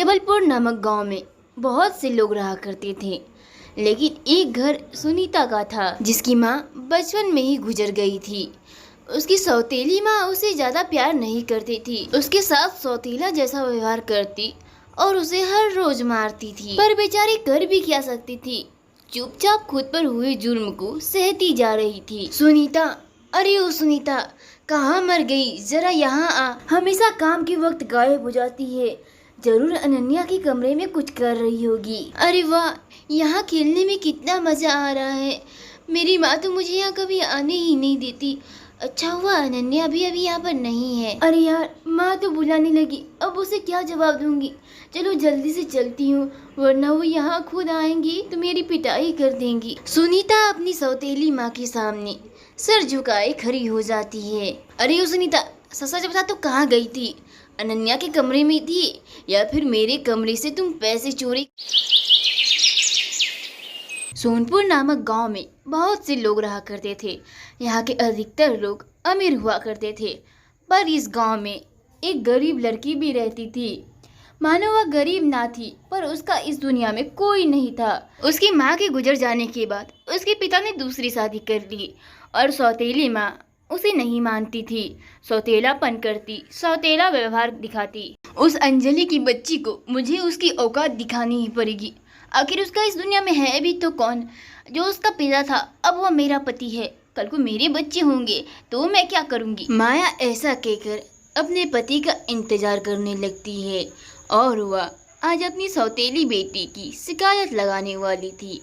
जबलपुर नामक गांव में बहुत से लोग रहा करते थे, लेकिन एक घर सुनीता का था जिसकी माँ बचपन में ही गुजर गई थी। उसकी सौतेली माँ उसे ज्यादा प्यार नहीं करती थी, उसके साथ सौतेला जैसा व्यवहार करती और उसे हर रोज मारती थी। पर बेचारी कर भी क्या सकती थी, चुपचाप खुद पर हुए जुर्म को सहती जा रही थी। सुनीता, अरे ओ सुनीता, कहाँ मर गई? जरा यहाँ आ। हमेशा काम के वक्त गायब हो जाती है। जरूर अनन्या के कमरे में कुछ कर रही होगी। अरे वाह, यहाँ खेलने में कितना मजा आ रहा है। मेरी माँ तो मुझे यहाँ कभी आने ही नहीं देती। अच्छा हुआ अनन्या भी अभी यहाँ पर नहीं है। अरे यार, माँ तो बुलाने लगी, अब उसे क्या जवाब दूंगी। चलो जल्दी से चलती हूँ, वरना वो यहाँ खुद आएंगी तो मेरी पिटाई कर देंगी। सुनीता अपनी सौतेली माँ के सामने सर झुकाए खड़ी हो जाती है। अरे ओ सुनीता, सच बता, तो कहाँ गई थी? अनन्या के कमरे में थी या फिर मेरे कमरे से तुम पैसे चोरी? सोनपुर नामक गांव में बहुत से लोग रहा करते थे। यहाँ के अधिकतर लोग अमीर हुआ करते थे, पर इस गांव में एक गरीब लड़की भी रहती थी। मानो वह गरीब ना थी, पर उसका इस दुनिया में कोई नहीं था। उसकी माँ के गुजर जाने के बाद उसके पिता ने दूसरी शादी कर ली और सौतेली माँ उसे नहीं मानती थी। सौतेलापन करती, सौतेला व्यवहार दिखाती। उस अंजलि की बच्ची को मुझे उसकी औकात दिखानी ही पड़ेगी। आखिर उसका इस दुनिया में है भी तो कौन? जो उसका पिता था अब वह मेरा पति है। कल को मेरे बच्चे होंगे तो मैं क्या करूंगी? माया ऐसा कहकर अपने पति का इंतजार करने लगती है और वह आज अपनी सौतेली बेटी की शिकायत लगाने वाली थी।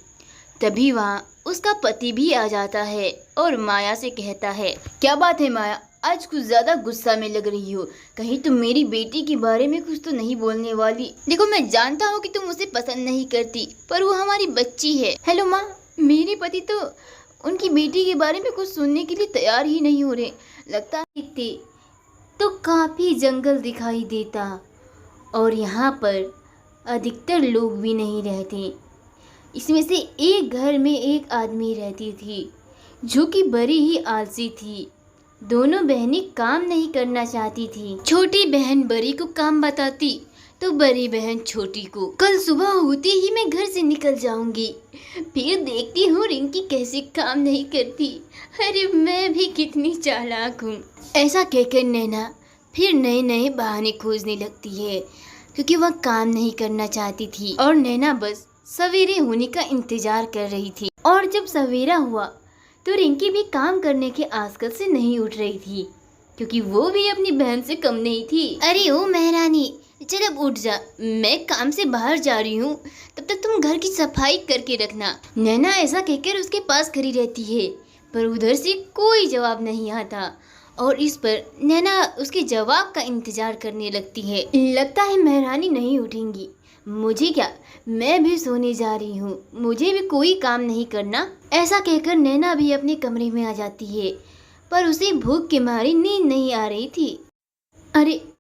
तभी वहाँ उसका पति भी आ जाता है और माया से कहता है, क्या बात है माया, आज कुछ ज्यादा गुस्सा में लग रही हो। कहीं तुम मेरी बेटी के बारे में कुछ तो नहीं बोलने वाली? देखो, मैं जानता हूँ कि तुम उसे पसंद नहीं करती, पर वो हमारी बच्ची है। हेलो माँ, मेरे पति तो उनकी बेटी के बारे में कुछ सुनने के लिए तैयार ही नहीं हो रहे। लगता है तो काफी जंगल दिखाई देता और यहाँ पर अधिकतर लोग भी नहीं रहते। इसमें से एक घर में एक आदमी रहती थी जो कि बड़ी ही आलसी थी। दोनों बहनें काम नहीं करना चाहती थी। छोटी बहन बड़ी को काम बताती तो बड़ी बहन छोटी को। कल सुबह होते ही मैं घर से निकल जाऊंगी, फिर देखती हूँ रिंकी कैसे काम नहीं करती। अरे मैं भी कितनी चालाक हूँ। ऐसा कहकर नैना फिर नए नए बहाने खोजने लगती है, क्योंकि वह काम नहीं करना चाहती थी और नैना बस सवेरे होने का इंतजार कर रही थी। और जब सवेरा हुआ तो रिंकी भी काम करने के आजकल से नहीं उठ रही थी, क्योंकि वो भी अपनी बहन से कम नहीं थी। अरे ओ महारानी, चल अब उठ जा, मैं काम से बाहर जा रही हूँ, तब तक तुम घर की सफाई करके रखना। नैना ऐसा कहकर उसके पास खड़ी रहती है, पर उधर से कोई जवाब नहीं आता और इस पर नैना उसके जवाब का इंतजार करने लगती है। लगता है महारानी नहीं उठेंगी। मुझे क्या, मैं भी सोने जा रही हूँ, मुझे भी कोई काम नहीं करना। ऐसा कहकर नैना भी अपने कमरे में आ जाती है, पर उसे भूख के मारे नींद नहीं आ रही थी। अरे